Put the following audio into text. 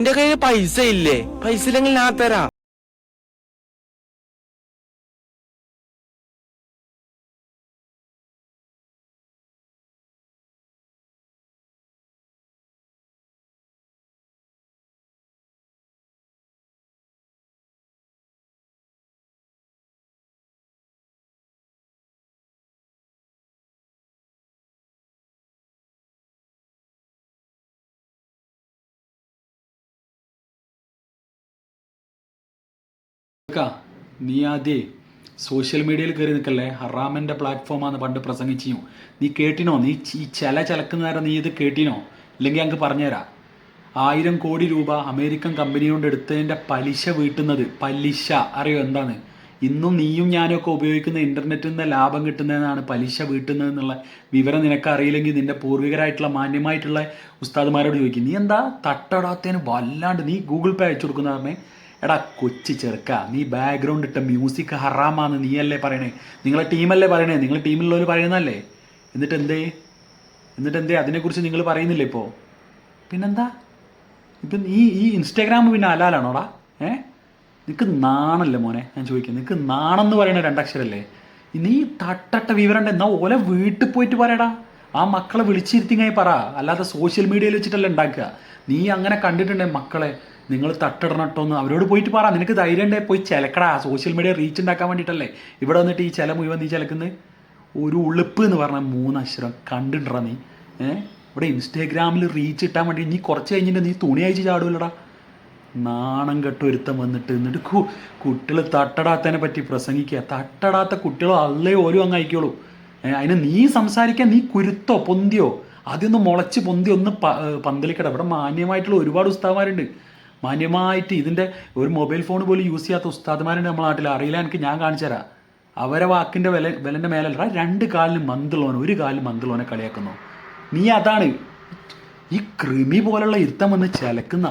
എന്റെ കയ്യിൽ പൈസ ഇല്ലേ? പൈസ ഇല്ലെങ്കിൽ ഞാൻ തരാം. നീ ആദ്യേ സോഷ്യൽ മീഡിയയിൽ കയറി നിൽക്കല്ലേ. ഹറാമിൻ്റെ പ്ലാറ്റ്ഫോമാന്ന് പണ്ട് പ്രസംഗിച്ചു. നീ കേട്ടിനോ? നീ ഈ ചിലക്കുന്ന നേരം നീ ഇത് കേട്ടിനോ? ഇല്ലെങ്കിൽ ഞങ്ങൾക്ക് പറഞ്ഞുതരാം. 1000 കോടി രൂപ അമേരിക്കൻ കമ്പനി കൊണ്ട് എടുത്തതിൻ്റെ പലിശ വീട്ടുന്നത്. പലിശ അറിയോ എന്താണ്? ഇന്നും നീയും ഞാനും ഒക്കെ ഉപയോഗിക്കുന്ന ഇൻ്റർനെറ്റിൽ നിന്ന് ലാഭം കിട്ടുന്നതെന്നാണ് പലിശ വീട്ടുന്നതെന്നുള്ള വിവരം നിനക്ക് അറിയില്ലെങ്കിൽ നിൻ്റെ പൂർവികരായിട്ടുള്ള മാന്യമായിട്ടുള്ള ഉസ്താദുമാരോട് ചോദിക്കും. നീ എന്താ തട്ടടാത്തതിന് വല്ലാണ്ട് നീ ഗൂഗിൾ പേ അയച്ചു കൊടുക്കുന്ന പറഞ്ഞേ. എടാ കൊച്ചി ചെറുക്ക, നീ ബാക്ക്ഗ്രൗണ്ട് ഇട്ട മ്യൂസിക് ഹറാമാന്ന് നീയല്ലേ പറയണേ? നിങ്ങളെ ടീമല്ലേ പറയണേ? നിങ്ങളെ ടീമിലുള്ളവർ പറയുന്നതല്ലേ? എന്നിട്ട് എന്തേ അതിനെക്കുറിച്ച് നിങ്ങൾ പറയുന്നില്ല ഇപ്പോൾ? പിന്നെന്താ ഇപ്പം ഈ ഇൻസ്റ്റാഗ്രാം പിന്നെ ഹലാലാണോടാ? നിനക്ക് നാണല്ലേ മോനെ? ഞാൻ ചോദിക്കുന്നത്, നിനക്ക് നാണെന്ന് പറയണ രണ്ടക്ഷരല്ലേ? നീ തട്ടട്ട വിവരം ഉണ്ട് എന്നാൽ ഓലെ വീട്ടിൽ പോയിട്ട് പറയടാ. ആ മക്കളെ വിളിച്ചിരുത്തിങ്ങായി പറ, അല്ലാതെ സോഷ്യൽ മീഡിയയിൽ വെച്ചിട്ടല്ല ഉണ്ടാക്കുക. നീ അങ്ങനെ കണ്ടിട്ടുണ്ടേ മക്കളെ നിങ്ങൾ തട്ടിടണട്ടോന്ന് അവരോട് പോയിട്ട് പറ. നിനക്ക് ധൈര്യം ഉണ്ടേ പോയി ചിലക്കടാ. സോഷ്യൽ മീഡിയ റീച്ച് ഉണ്ടാക്കാൻ വേണ്ടിയിട്ടല്ലേ ഇവിടെ വന്നിട്ട് ഈ ചില മുഴുവൻ നീ ചിലക്കുന്നത്. ഒരു ഉളുപ്പ് എന്ന് പറഞ്ഞാൽ 3 അക്ഷരം കണ്ടിട്ടാ നീ. ഇവിടെ ഇൻസ്റ്റാഗ്രാമിൽ റീച്ച് ഇട്ടാൻ വേണ്ടി നീ കുറച്ച് കഴിഞ്ഞിട്ട് നീ തുണി അയച്ച് ചാടുമല്ലടാ. നാണം കെട്ട് ഒരുത്തം എന്നിട്ട് കുട്ടികൾ തട്ടടാത്തതിനെ പറ്റി പ്രസംഗിക്കുക. തട്ടടാത്ത കുട്ടികളോ അല്ലേ ഓരോ അങ്ങ് അയക്കുള്ളൂ. അതിന് നീ സംസാരിക്കാൻ നീ കുരുത്തോ പൊന്തിയോ ആദ്യമൊന്ന് മുളച്ച് പൊന്തി ഒന്ന് പന്തലിക്കട. ഇവിടെ മാന്യമായിട്ടുള്ള ഒരുപാട് ഉസ്താദന്മാരുണ്ട്. മാന്യമായിട്ട് ഇതിൻ്റെ ഒരു മൊബൈൽ ഫോൺ പോലും യൂസ് ചെയ്യാത്ത ഉസ്താദന്മാരുണ്ട് നമ്മുടെ നാട്ടിൽ. അറിയില്ല എനിക്ക്, ഞാൻ കാണിച്ചു തരാം. അവരെ വാക്കിൻ്റെ വിലൻ്റെ മേലല്ല. 2 കാലിന് മന്തുള്ളവനെ 1 കാലിന് മന്തുള്ളവനെ കളിയാക്കുന്നു. നീ അതാണ് ഈ കൃമി പോലുള്ള ഇരുത്തം വന്ന് ചിലക്കുന്ന